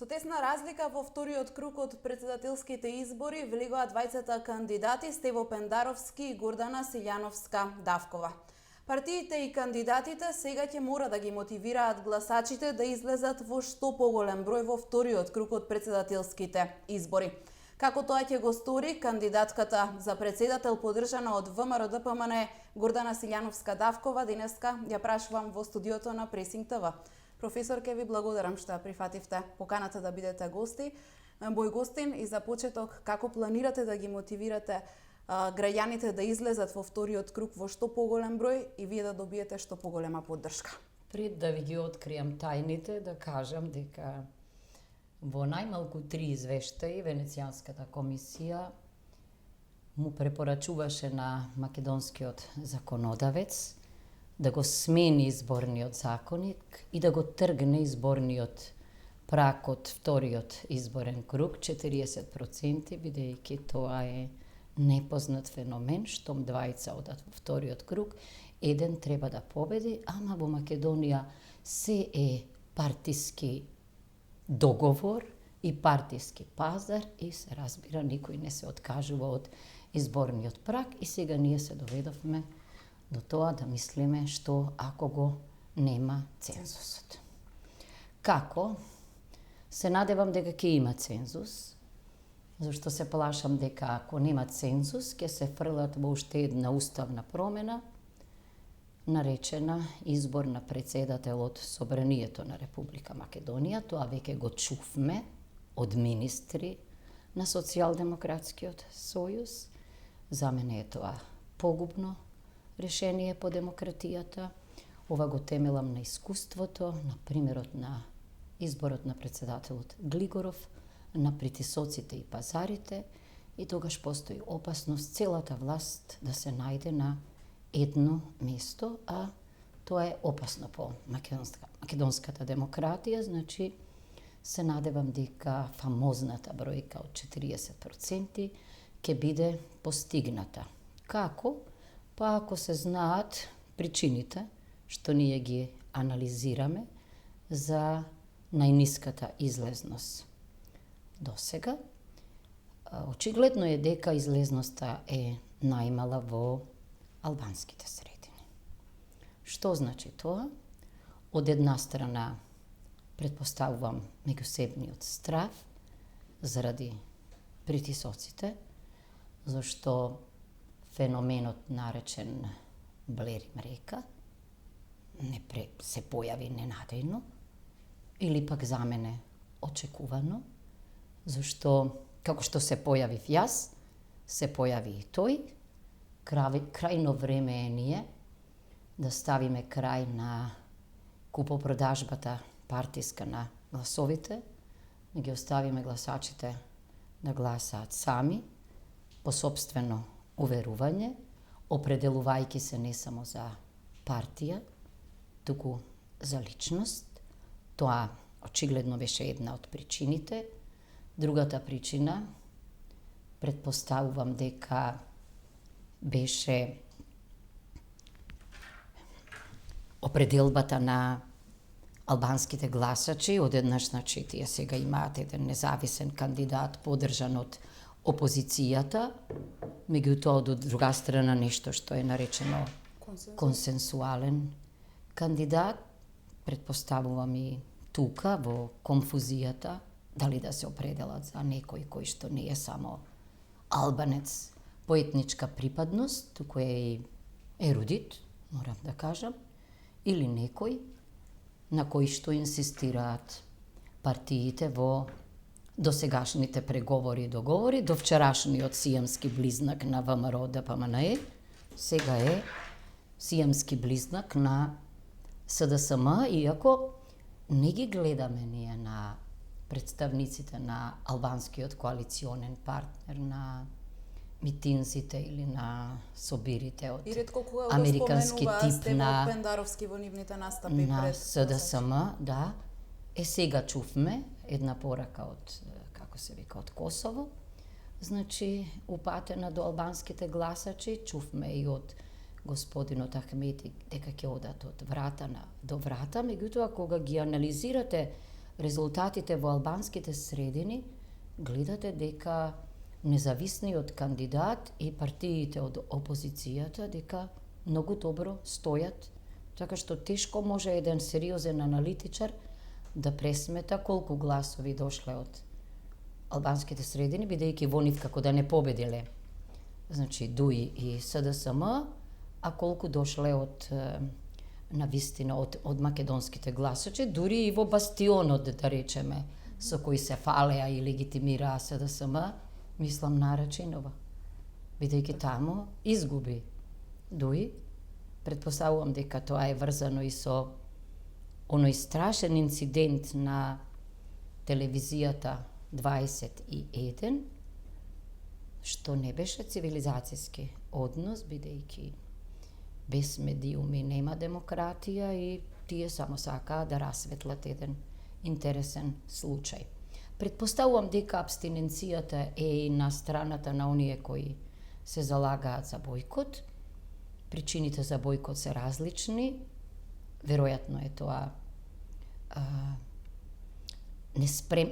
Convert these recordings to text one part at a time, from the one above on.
Со тесна разлика во вториот круг од претседателските избори влегоа двајцата кандидати Стево Пендаровски и Гордана Силјановска-Давкова. Партиите и кандидатите сега ќе мора да ги мотивираат гласачите да излезат во што поголем број во вториот круг од претседателските избори. Како тоа ќе го стори кандидатката за председател подржана од ВМРО-ДПМНЕ Гордана Силјановска-Давкова, денеска ја прашувам во студиото на Пресинг ТВ. Професорке, ви благодарам што прифативте поканата да бидете гости. Мој гостин и за почеток, како планирате да ги мотивирате граѓаните да излезат во вториот круг во што поголем број и вие да добиете што поголема поддршка? Пред да ви ги откријам тајните, да кажам дека во најмалку 3 извештаи Венецијанската комисија му препорачуваше на македонскиот законодавец да го смени изборниот законник и да го тргне изборниот праг од вториот изборен круг 40%, бидејќи тоа е непознат феномен, штом двајца одат во вториот круг, еден треба да победи, ама во Македонија се е партиски договор и партиски пазар и се разбира, никој не се откажува од изборниот праг и сега ние се доведовме до тоа да мислиме што ако го нема цензусот. Како? Се надевам дека ќе има цензус, зашто се плашам дека ако нема цензус, ќе се фрлат во уште една уставна промена, наречена избор на председател од Собранието на Република Македонија. Тоа веќе го чувме од министри на Социјалдемократскиот сојуз. За мене е тоа погубно решение по демократијата. Ова го темелам на искуството, на примерот на изборот на председателот Глигоров, на притисоците и пазарите, и тогаш постои опасност целата власт да се најде на едно место, а тоа е опасно по македонската демократија. Значи, се надевам дека фамозната бројка од 40% ќе биде постигната. Како? Па ако се знаат причините што ние ги анализираме за најниската излезност до сега, очигледно е дека излезноста е најмала во албанските средини. Што значи тоа? Од една страна, предпоставувам меѓусебниот страв заради притисоците, зашто феноменот наречен Блерим река се појави ненадејно или пак за мене очекувано, зашто како што се појавив јас, се појави и тој. Крајно време е ние да ставиме крај на купопродажбата партиска на гласовите, да ги оставиме гласачите да гласаат сами, по сопствено уверување, определувајќи се не само за партија, туку за личност. Тоа очигледно беше една од причините. Другата причина, предпоставувам дека беше определбата на албанските гласачи. Одеднаш, значи, тие сега имаат еден независен кандидат подржан од опозицијата, меѓутоа од друга страна нешто што е наречено консенсуален кандидат. Предпоставувам и тука во конфузијата дали да се определат за некој кој што не е само албанец по етничка припадност, туку е и ерудит, морам да кажам, или некој на кој што инсистираат партиите во досегашните преговори и договори. До вчерашниот сијамски близнак на ВМРО-ДПМНЕ сега е сијамски близнак на СДСМ, иако не ги гледаме ние на представниците на албанскиот коалиционен партнер на митинзите или на собирите од американски тип на Пендаровски во нивните настапи на СДСМ, да. Сега чувме една порака од, како се вика, од Косово, значи упатена до албанските гласачи. Чувме и од господинот Ахмети дека ќе одат од врата до врата, меѓутоа кога ги анализирате резултатите во албанските средини, гледате дека независниот кандидат и партиите од опозицијата дека многу добро стојат, така што тешко може еден сериозен аналитичар да пресмета колку гласови дошле од албанските средини, бидејќи во нив како да не победиле. Значи ДУИ и СДСМ, а колку дошле од на вистина од македонските гласачи, дури и во бастионот, да речеме, со кои се фалеа и легитимираа СДСМ, мислам на Арачинова. Бидејќи таму изгуби ДУИ, претпоставувам дека тоа е врзано и со оној страшен инцидент на телевизијата 21, што не беше цивилизацијски однос, бидејќи без медиуми нема демократија и тие само сакаа да расветлат еден интересен случај. Претпоставувам дека абстиненцијата е и на страната на оние кои се залагаат за бојкот. Причините за бојкот се различни. Веројатно е тоа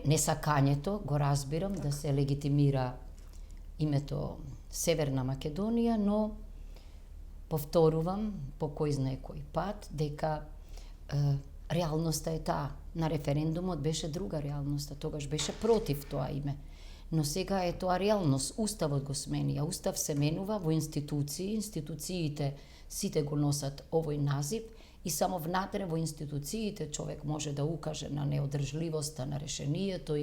несакањето, го разбирам, да се легитимира името Северна Македонија, но повторувам по кој знае кој пат дека реалноста е таа. На референдумот беше друга реалноста, тогаш беше против тоа име. Но сега е тоа реалност, уставот го смени, а устав се менува во институции, институциите сите го носат овој назив и само внатре во институциите човек може да укаже на неодржливоста на решението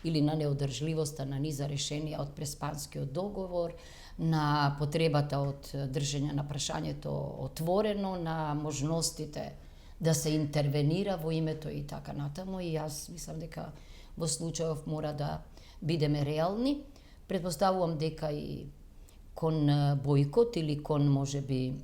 или на неодржливоста на низа решенија од Преспанскиот договор, на потребата од држење на прашањето отворено, на можностите да се интервенира во името и така натаму. И јас мислам дека во случајов мора да бидеме реални. Предпоставувам дека и кон бојкот или кон можеби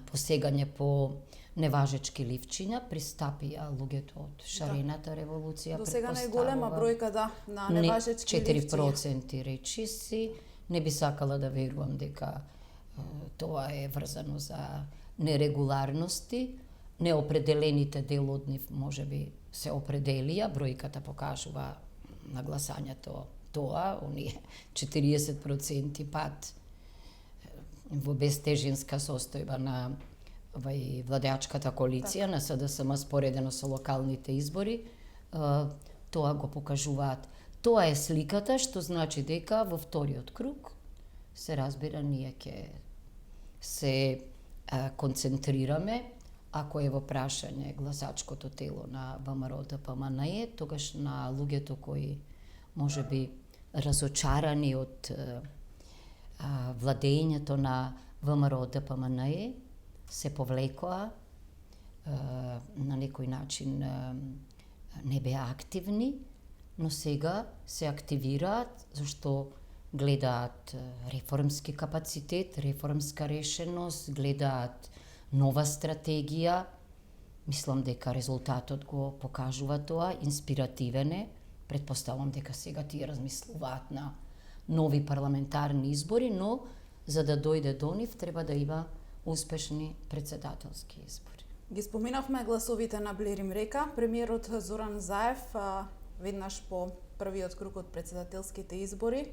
посегање по неважечки ливчиња пристапија луѓето од шарената револуција. До сега не е голема бројка на неважечки ливчиња. 4% речи си. Не би сакала да верувам дека тоа е врзано за нерегуларности. Неопределените дел од нив можеби се определија, бројката покажува на гласањето тоа, оние 40% пат во безтежинска состојба на владеачката коалиција, на СДСМ споредено со локалните избори, тоа го покажуваат. Тоа е сликата, што значи дека во вториот круг се разбира ние ќе се концентрираме. Ако е во прашање гласачкото тело на ВМРО ДПМНЕ, тогаш на луѓето кои можеби разочарани од владењето на ВМРО ДПМНЕ се повлекоа, на некој начин не беа активни, но сега се активираат зашто гледаат реформски капацитет, реформска решеност, гледаат нова стратегија. Мислам дека резултатот го покажува тоа, инспиративен е. Предпоставам дека сега тие размислуваат на нови парламентарни избори, но за да дојде до нив треба да има успешни председателски избори. Ги споминавме гласовите на Блерим Река. Премиерот Зоран Заев веднаш по првиот круг од председателските избори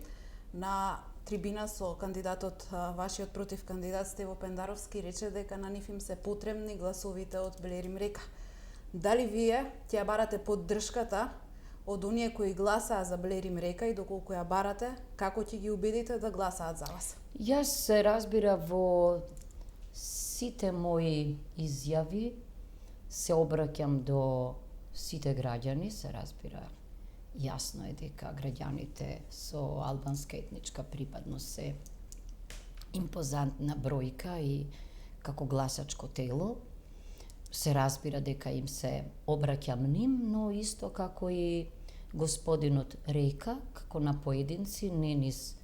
на трибина со кандидатот, вашиот против кандидат Стево Пендаровски, рече дека на нив им се потребни гласовите од Блерим Река. Дали вие ќе барате поддршката од оние кои гласаа за Блерим Река и доколку ја барате, како ќе ги убедите да гласаат за вас? Јас се разбира во сите мои изјави се обраќам до сите граѓани, се разбира. Јасно е дека граѓаните со албанска етничка припадност се импозантна бројка и како гласачко тело. Се разбира дека им се обраќам ним, но исто како и господинот Река, како на поединци, не низ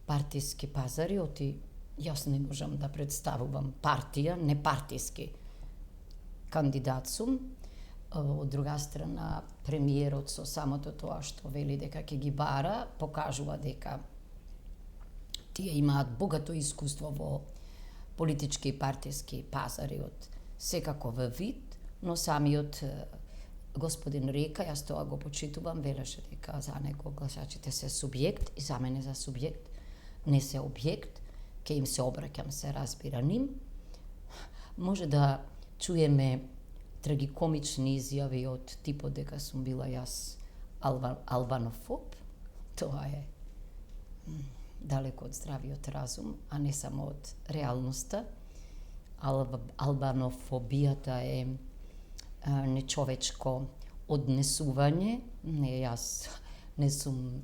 партиски пазари, оти јас не можам да представувам партија, не партиски кандидат сум. Од друга страна, премиерот со самото тоа што вели дека ќе ги бара, покажува дека тие имаат богато искуство во политички и партиски пазари од секаков вид, но самиот господин Река, јас тоа го почитувам, велеше дека за него гласачите се субјект и за мене за субјект не се објект, ке им се обраќам, се разбира ним. Може да чуеме трагикомични изјави од типот дека сум била јас албанофоб. Тоа е далеко од здравиот разум, а не само од реалноста. Албанофобијата е нечовечко однесување. Не, јас не сум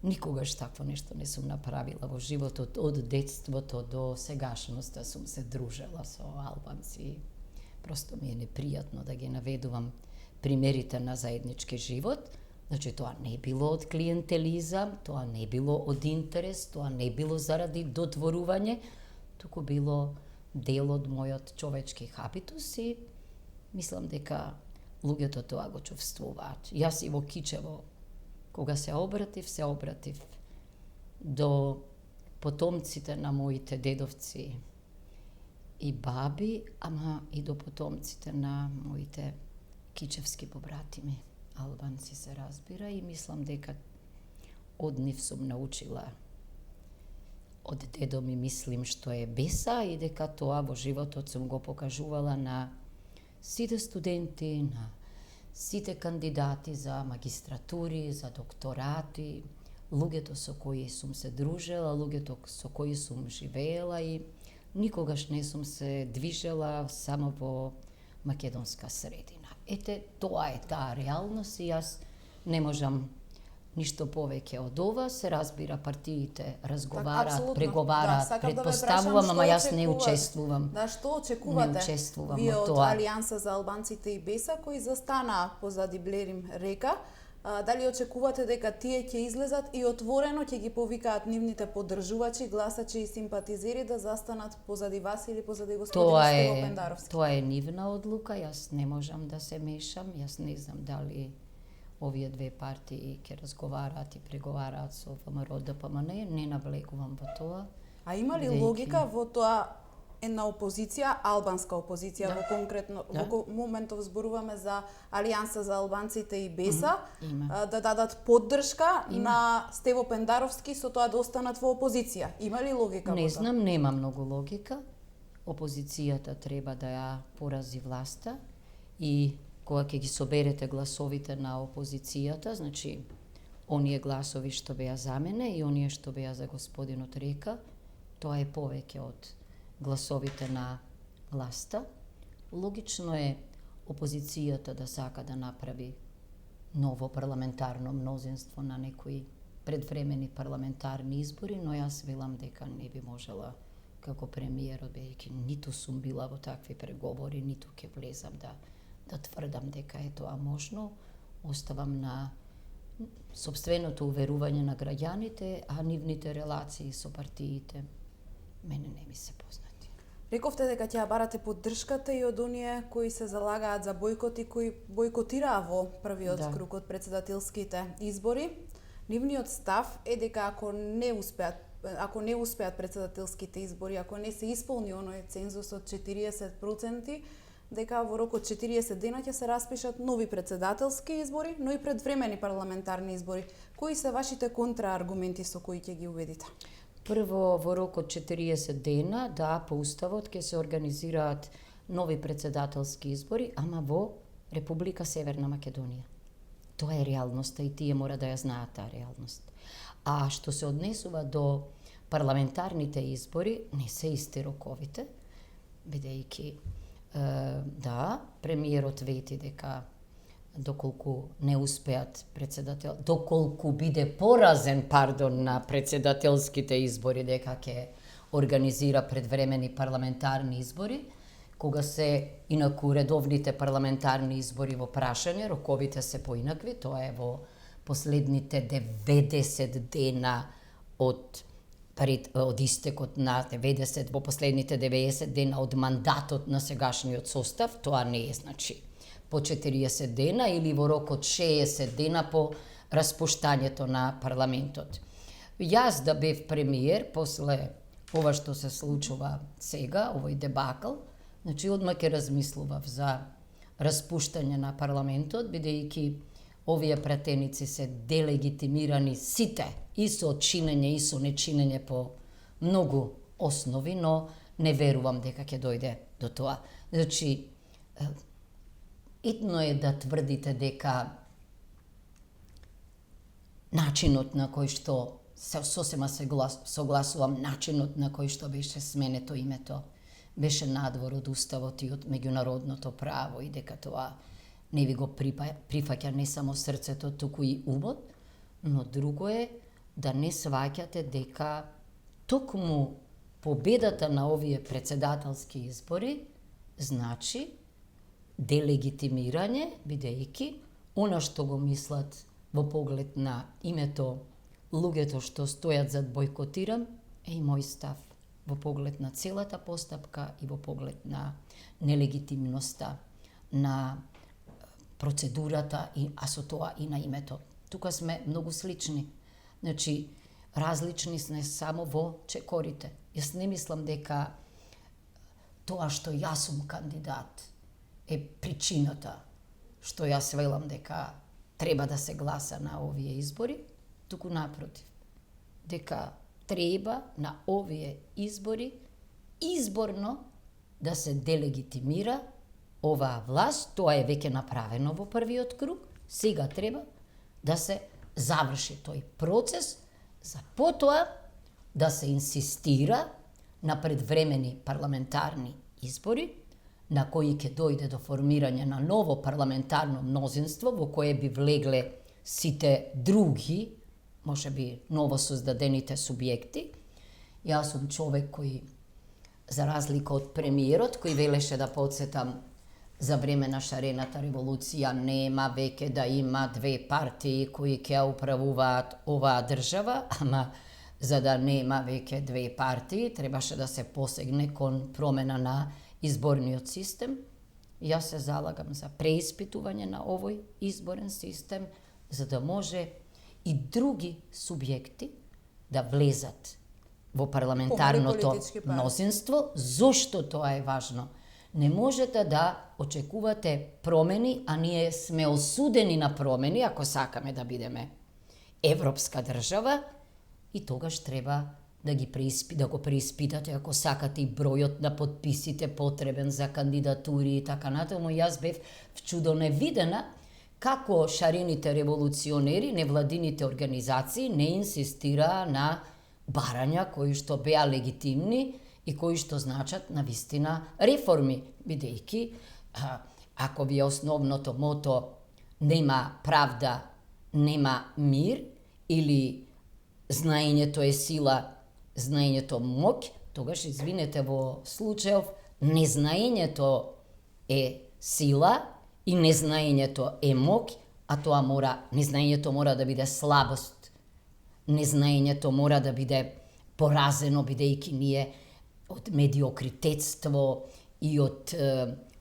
никогаш такво нешто не сум направила во животот. Од детството до сегашноста сум се дружела со албанци. Просто ми е непријатно да ги наведувам примерите на заеднички живот. Значи, тоа не било од клиентелизам, тоа не било од интерес, тоа не било заради додворување, туку било дел од мојот човечки хабитус и мислам дека луѓето тоа го чувствуваат. Јас и во Кичево, кога се обратив до потомците на моите дедовци и баби, ама и до потомците на моите кичевски побратими. Албанци се разбира и мислам дека од нив сум научила од дедо ми мислим што е беса и дека тоа во животот сум го покажувала на сите студенти, на сите кандидати за магистратури, за докторати, луѓето со кои сум се дружела, луѓето со кои сум живеела и никогаш не сум се движела само во македонска средина. Ете, тоа е таа реалност и јас не можам ништо повеќе од ова. Се разбира, партиите разговараат, преговараат, предпоставувам, ама јас не учествувам. Да, што очекувате вие од тоа. Алијанса за албанците и БЕСА, кои застанаа позади Блерим Река? Дали очекувате дека тие ќе излезат и отворено ќе ги повикаат нивните поддржувачи, гласачи и симпатизери да застанат позади вас или позади господин Стево Пендаровски? Тоа е нивна одлука, јас не можам да се мешам, јас не знам дали овие две партии ќе разговараат и преговараат со ВМРО ДПМН, не навлегувам во тоа. А има ли логика во тоа една опозиција, албанска опозиција, во конкретно, во моментов зборуваме за Алијанса за албанците и БЕСА, да дадат поддршка на Стево Пендаровски со тоа да останат во опозиција? Има ли логика во тоа? Не знам, нема многу логика. Опозицијата треба да ја порази власта и кога ќе ги соберете гласовите на опозицијата, значи оние гласови што беа за мене и оние што беа за господинот Река, тоа е повеќе од гласовите на власта. Логично е опозицијата да сака да направи ново парламентарно мнозинство на некои предвремени парламентарни избори, но јас велам дека не би можела како премиер, бидејќи ниту сум била во такви преговори, ниту ќе влезам да тврдам дека е тоа можно. Оставам на сопственото уверување на граѓаните, а нивните релации со партиите мене не ми се познати. Рековте дека ќе ја барате поддршката и од оние кои се залагаат за бойкот и кои бойкотираа во првиот круг од претседателските избори. Нивниот став е дека ако не успеат претседателските избори, ако не се исполни оној цензус од 40%, дека во рок од 40 дена ќе се распишат нови претседателски избори, но и предвремени парламентарни избори. Кои се вашите контрааргументи со кои ќе ги убедите? Прво, во рок од 40 дена, да, по уставот ќе се организираат нови претседателски избори, ама во Република Северна Македонија. Тоа е реалноста и тие мора да ја знаат таа реалност. А што се однесува до парламентарните избори, не се исти роковите, бидејќи да, премиерот вети дека доколку не успеат доколку биде поразен, на претседателските избори, дека ќе организира предвремени парламентарни избори, кога се инаку редовните парламентарни избори во прашање, роковите се поинакви, тоа е во последните 90 дена од истекот на 90, во последните 90 дена од мандатот на сегашниот состав, тоа не е значи по 40 дена или во рок од 60 дена по распуштањето на парламентот. Јас да бев премиер после ова што се случува сега, овој дебакл, значи одма ќе размислував за распуштање на парламентот, бидејќи овие пратеници се делегитимирани сите, и со чинење и со нечинење по многу основи, но не верувам дека ќе дојде до тоа. Значи, итно е да тврдите дека начинот на кој што сосема се согласувам, начинот на кој што беше сменето името беше надвор од уставот и од меѓународното право и дека тоа не ви го прифаќа не само срцето, туку и умот, но друго е да не сваќате дека токму победата на овие председателски избори значи делегитимирање, бидејќи она што го мислат во поглед на името луѓето што стојат зад бојкотирам е и мој став во поглед на целата постапка и во поглед на нелегитимноста на процедурата, а со тоа и на името. Тука сме многу слични. Значи, различни сме само во чекорите. Јас не мислам дека тоа што јас сум кандидат е причината што јас велам дека треба да се гласа на овие избори, туку напротив. Дека треба на овие избори изборно да се делегитимира оваа власт, тоа е веќе направено во првиот круг, сега треба да се заврши тој процес, за потоа да се инсистира на предвремени парламентарни избори, на кои ќе дојде до формирање на ново парламентарно мнозинство, во кое би влегле сите други, можеби новосоздадените субјекти. Јас сум човек кој, за разлика од премиерот, кој велеше, да подсетам, за време на шарената револуција нема веќе да има две партии кои ќе управуваат оваа држава, ама за да нема веќе две партии, требаше да се посегне кон промена на изборниот систем. Јас се залагам за преиспитување на овој изборен систем, за да може и други субјекти да влезат во парламентарното мнозинство. Зошто тоа е важно? Не можете да очекувате промени, а ние сме осудени на промени, ако сакаме да бидеме европска држава, и тогаш треба да го преиспитате, ако сакате, и бројот на подписите потребен за кандидатури и така натаму. Јас бев вчудоневидена како шарените револуционери, невладините организации не инсистираа на барања кои што беа легитимни и кои што значат навистина реформи, бидејќи ако ви е основното мото нема правда, нема мир, или знаењето е сила, знаењето моќ, тогаш, извинете, во случајов незнаењето е сила и незнаењето е моќ, а тоа незнаењето мора да биде слабост. Незнаењето мора да биде поразено, бидејќи ние од медиокритетство и од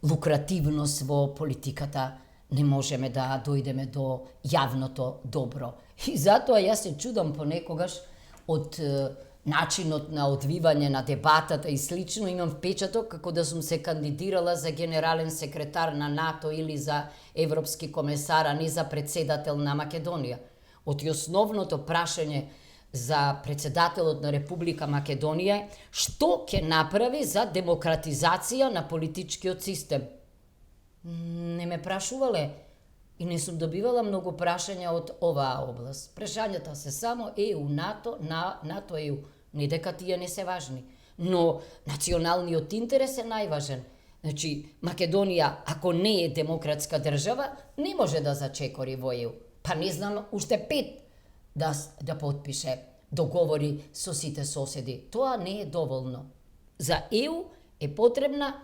лукративност во политиката не можеме да дојдеме до јавното добро. И затоа јас се чудам понекогаш од начинот на одвивање на дебатата и слично. Имам впечаток како да сум се кандидирала за генерален секретар на НАТО или за европски комесар, а не за председател на Македонија. Оти основното прашање за председателот на Република Македонија, што ќе направи за демократизација на политичкиот систем? Не ме прашувале и не сум добивала многу прашања од оваа област. Прашањата се само ЕУ, НАТО, ЕУ. Не дека тие не се важни, но националниот интерес е најважен. Значи, Македонија, ако не е демократска држава, не може да зачекори во ЕУ. Па не знам, уште 5 да подпише договори со сите соседи. Тоа не е доволно. За ЕУ е потребна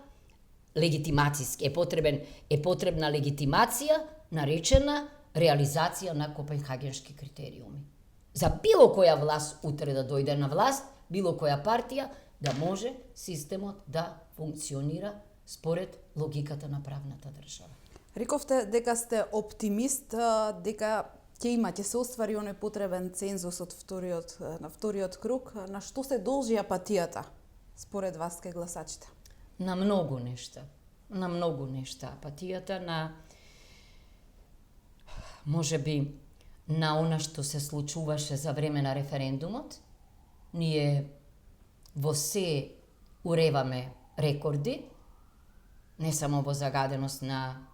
потребна легитимација, наречена реализација на копенхагенски критериуми. За било која власт утре да дојде на власт, било која партија, да може системот да функционира според логиката на правната држава. Рековте дека сте оптимист, дека ќе се оствари оној потребен цензус од вториот круг. На што се должи апатијата според вас кај гласачите? На многу нешта. на многу нешта. Апатијата на, може би, на она што се случуваше за време на референдумот. Ние во се уреваме рекорди, не само во загаденост на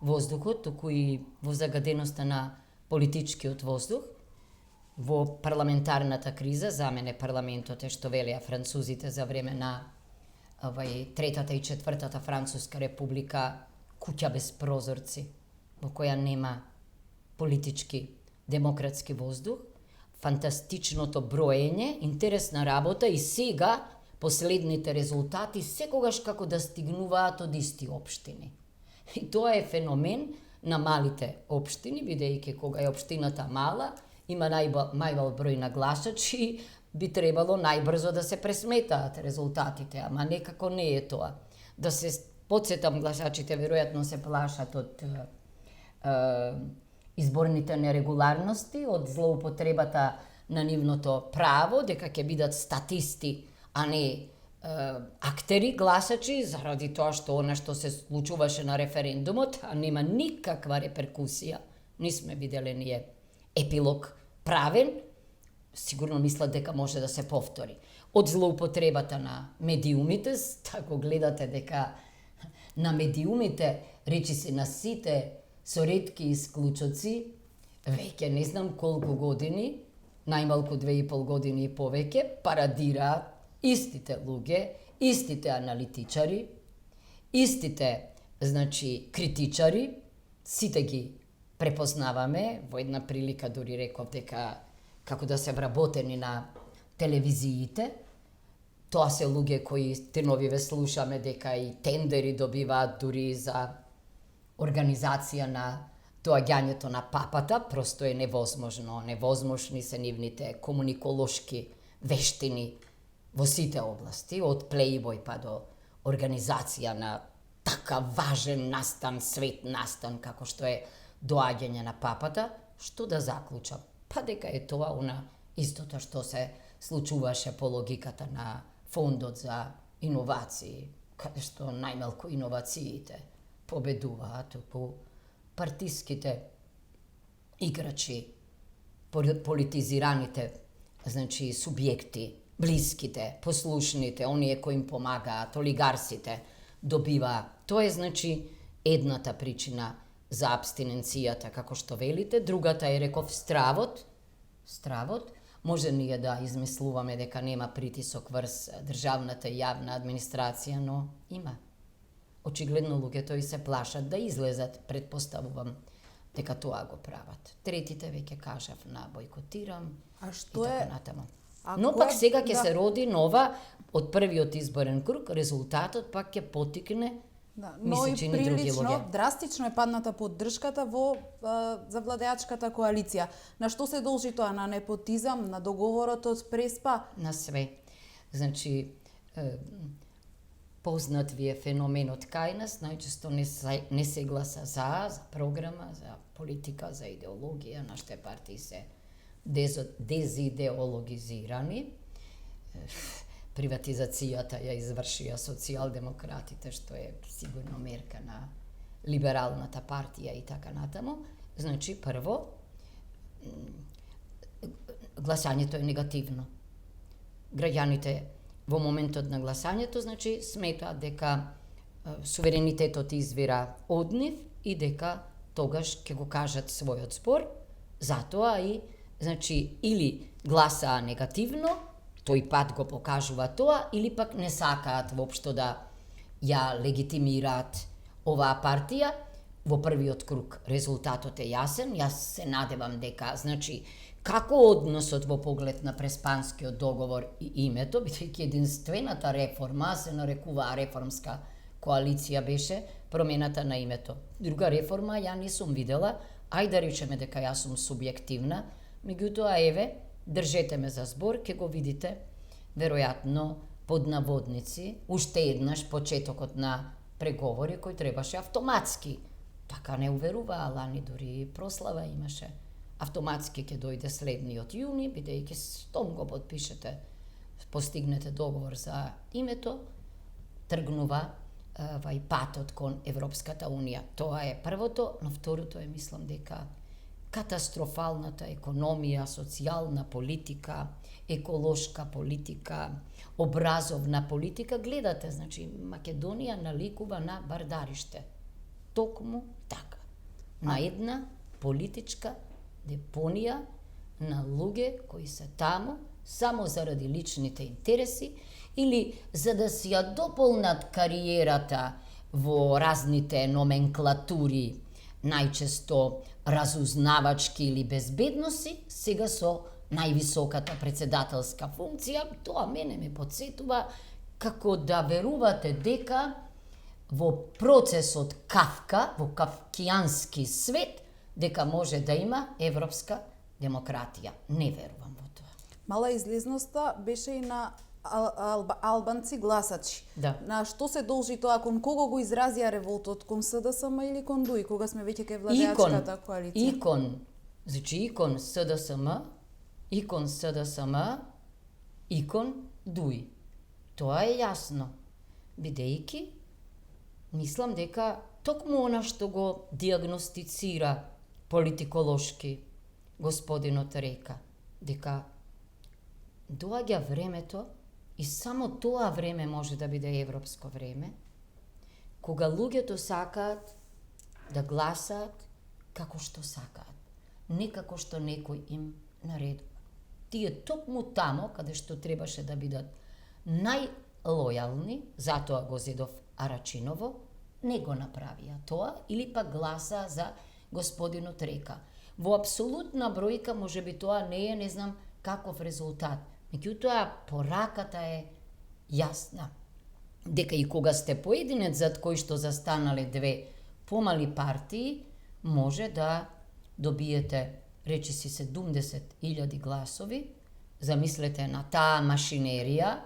воздухот, туку и во загаденоста на политичкиот воздух. Во парламентарната криза, за мене парламентот е што велеа французите за време на Третата и Четвртата Француска република, куќа без прозорци, во која нема политички, демократски воздух, фантастичното броење, интересна работа и сега последните резултати секогаш како да стигнуваат од исти општини. И тоа е феномен на малите општини, бидејќи кога е општината мала, има најмал број на гласачи, би требало најбрзо да се пресметаат резултатите, ама некако не е тоа. Да се потсетам, гласачите веројатно се плашат од изборните нерегуларности, од злоупотребата на нивното право, дека ќе бидат статисти, а не актери, гласачи, заради тоа што она што се случуваше на референдумот, а нема никаква реперкусија, не сме виделе ние епилог правен, сигурно мислат дека може да се повтори. Од злоупотребата на медиумите, тако гледате дека на медиумите, речи се на сите, со ретки исклучоци, веќе не знам колку години, најмалку 2,5 години и повеќе, парадираат истите луѓе, истите аналитичари, истите, критичари, сите ги препознаваме. Во една прилика дури реков дека како да се вработени на телевизиите. Тоа се луѓе кои деновиве слушаме дека и тендери добиваат дури за организација на доаѓањето на папата, просто е невозможно. Невозможни се нивните комуниколошки вештини во сите области, од плејбој па до организација на така важен настан, свет настан, како што е доаѓање на папата. Што да заклучам? Па дека е тоа истото што се случуваше по логиката на фондот за иновации, каде што најмалку иновациите победуваат, туку партиските играчи, политизираните, субјекти, блиските, послушните, оние кои им помагаат, олигарсите, добиваат. Тоа е, едната причина за абстиненцијата, како што велите. Другата е, реков, стравот. Стравот. Може ние да измислуваме дека нема притисок врз државната и јавна администрација, но има. Очигледно луѓето и се плашат да излезат, предпоставувам дека тоа го прават. Третите веќе кажав на бойкотирам А што и така е? натаму. Но пак сега ќе се роди нова, од првиот изборен круг, резултатот пак ќе потикне, но и други прилично луѓе. драстично е падната поддршката во за владеачката коалиција. На што се должи тоа? На непотизам, на договорот од Преспа? На све. Познат ви е феноменот кај нас, најчесто не се гласа за програма, за политика, за идеологија. Нашите партии се дезидеологизирани. Приватизацијата ја извршија социјалдемократите, што е сигурно мерка на либералната партија и така натаму. Прво, гласањето е негативно. Граѓаните во моментот на гласањето, сметаат дека суверенитетот извира од нив и дека тогаш ќе го кажат својот збор. Затоа и, или гласаа негативно, тој пат го покажува тоа, или пак не сакаат воопшто да ја легитимираат оваа партија. Во првиот круг резултатот е јасен. Јас се надевам дека, како односот во поглед на Преспанскиот договор и името, бидејќи единствената реформа, се нарекуваа реформска коалиција, беше промената на името. Друга реформа ја не сум видела, ајде да речеме дека јас сум субјективна, меѓутоа еве, држете ме за збор, ќе го видите веројатно под наводници, уште еднаш почетокот на преговори кој требаше автоматски. Така не уверуваа лани, дури прослава имаше. Автоматски ќе дојде следниот јуни, бидејќи штом го подпишете, постигнете договор за името, тргнува патот кон Европската Унија. Тоа е првото, но второто е, мислам дека катастрофалната економија, социјална политика, еколошка политика, образовна политика, гледате, значи Македонија наликува на бардариште. Токму така. На една политичка депонија на луѓе кои се таму само заради личните интереси или за да си ја дополнат кариерата во разните номенклатури, најчесто разузнавачки или безбедноси, сега со највисоката председателска функција. Тоа мене ме потсетува како да верувате дека во процесот Кафка, во кафкијански свет, дека може да има европска демократија. Не верувам во тоа. Мала излезноста беше и на албанци гласачи. Да. На што се должи тоа, кон кого го изразија револтот, кон СДСМ или кон ДУИ, кога сме веќе кај владеачката коалиција? Икон СДСМ, икон ДУИ. Тоа е јасно. Бидејќи, мислам дека токму она што го диагностицира политиколошки господинот река, дека доаѓа времето, и само тоа време може да биде европско време, кога луѓето сакаат да гласаат како што сакаат, не како што некој им наредува. Тие токму тамо, каде што требаше да бидат најлојални, затоа го зедов Арачиново, не го направија тоа, или пак гласа за господинот Река. Во апсолутна бројка можеби тоа не е, не знам каков резултат. Меѓутоа, пораката е јасна. Дека и кога сте поединец зад кој што застанале две помали партии, може да добиете, речиси 70.000 гласови. Замислете на таа машинерија,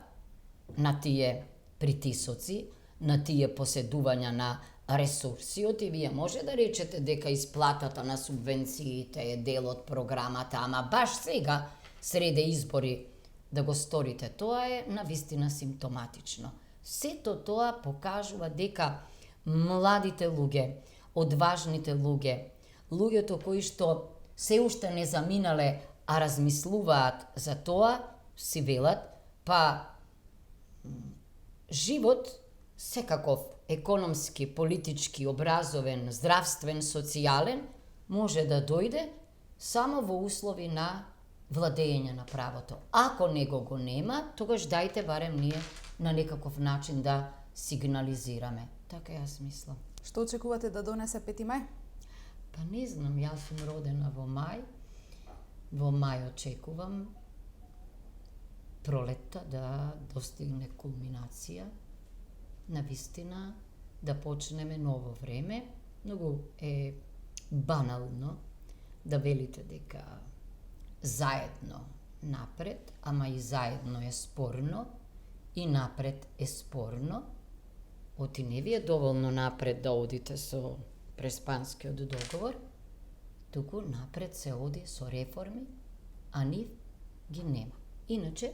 на тие притисоци, на тие поседувања на ресурсиот, и вие може да речете дека исплатата на субвенциите е дел од програмата, ама баш сега, среде избори, да го сторите. Тоа е навистина симптоматично. Сето тоа покажува дека младите луѓе, одважните луѓе, луѓето кои што се уште не заминале, а размислуваат за тоа, си велат, па живот секаков економски, политички, образовен, здравствен, социјален, може да дојде само во услови на владење на правото. Ако него го нема, тогаш дајте барем ние на некаков начин да сигнализираме. Така јас мислам. Што очекувате да донесе 5 мај? Па не знам, јас сум родена во мај. Во мај очекувам пролетта да достигне кулминација, навистина да почнеме ново време. Многу е банално да велите дека заедно напред, ама и заедно е спорно, и напред е спорно. Оти не ви е доволно напред да одите со Преспанскиот договор, туку напред се оди со реформи, а нив ги нема. Иначе,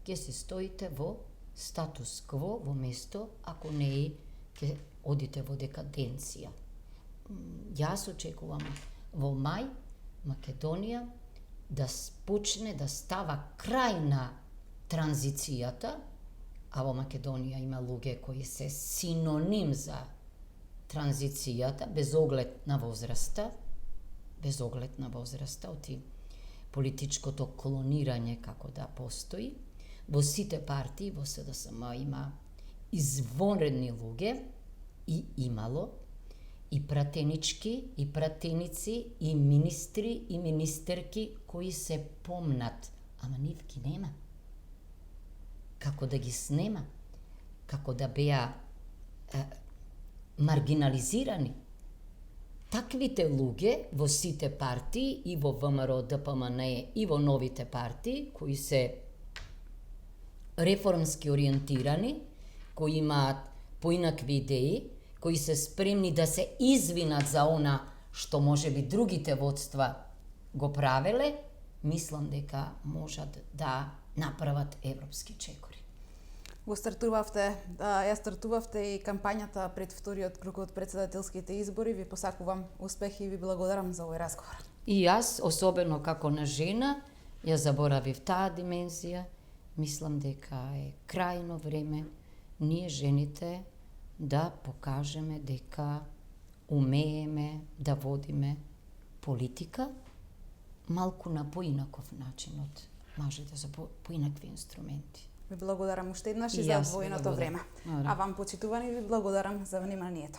ќе се стоите во статус кво, во место, ако не и ќе одите во декаденција. Јас очекувам во мај Македонија да почне да става крај на транзицијата, а во Македонија има луѓе кои се синоним за транзицијата, без оглед на возраста, оти политичкото клонирање како да постои. Во сите партии, во СДСМ има извонредни луѓе, и имало, и пратенички, и пратеници, и министри, и министерки кои се помнат, ама нив ги нема. Како да ги снема, како да беа маргинализирани. Таквите луѓе во сите партии, и во ВМРО, ДПМН, и во новите партии, кои се реформски ориентирани, кои имаат поинакви идеи, кои се спремни да се извинат за она што можеби другите водства го правеле, мислам дека можат да направат европски чекори. Ја стартувавте и кампањата пред вториот круг од претседателските избори. Ви посакувам успех и ви благодарам за овој разговор. И јас, особено како на жена, ја заборавив таа димензија. Мислам дека е крајно време ние жените да покажеме дека умееме да водиме политика малку на поинаков начин од мажите, за поинакви инструменти. Ви благодарам уште еднаш и И за јас ви одвоеното благодарам. време. А вам, почитувани, ви благодарам за вниманието.